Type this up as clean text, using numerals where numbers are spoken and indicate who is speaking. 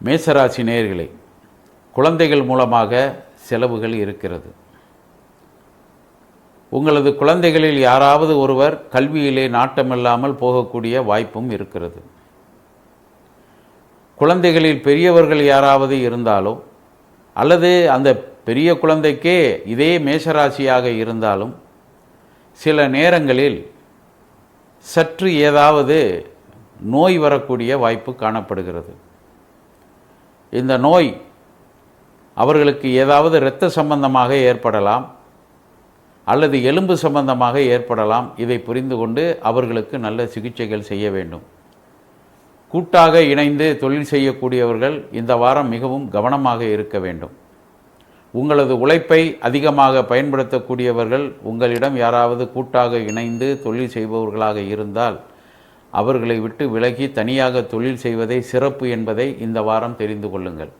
Speaker 1: மேசராசி நேயர்களே, குழந்தைகள் மூலமாக செலவுகள் இருக்கிறது. உங்களது குழந்தைகளில் யாராவது ஒருவர் கல்வியிலே நாட்டமில்லாமல் போகக்கூடிய வாய்ப்பும் இருக்கிறது. குழந்தைகளில் பெரியவர்கள் யாராவது இருந்தாலோ அல்லது அந்த பெரிய குழந்தைக்கே இதே மேஷராசியாக இருந்தாலும் சில நேரங்களில் சற்று ஏதாவது நோய் வரக்கூடிய வாய்ப்பு காணப்படுகிறது. இந்த நோய் அவர்களுக்கு ஏதாவது இரத்த சம்பந்தமாக ஏற்படலாம் அல்லது எலும்பு சம்பந்தமாக ஏற்படலாம். இதை புரிந்து கொண்டு அவர்களுக்கு நல்ல சிகிச்சைகள் செய்ய வேண்டும். கூட்டாக இணைந்து தொழில் செய்யக்கூடியவர்கள் இந்த வாரம் மிகவும் கவனமாக இருக்க வேண்டும். உங்களது உழைப்பை அதிகமாக பயன்படுத்தக்கூடியவர்கள் உங்களிடம் யாராவது கூட்டாக இணைந்து தொழில் செய்பவர்களாக இருந்தால் அவர்களை விட்டு விலகி தனியாக தொழில் செய்வதே சிறப்பு என்பதை இந்த வாரம் தெரிந்து கொள்ளுங்கள்.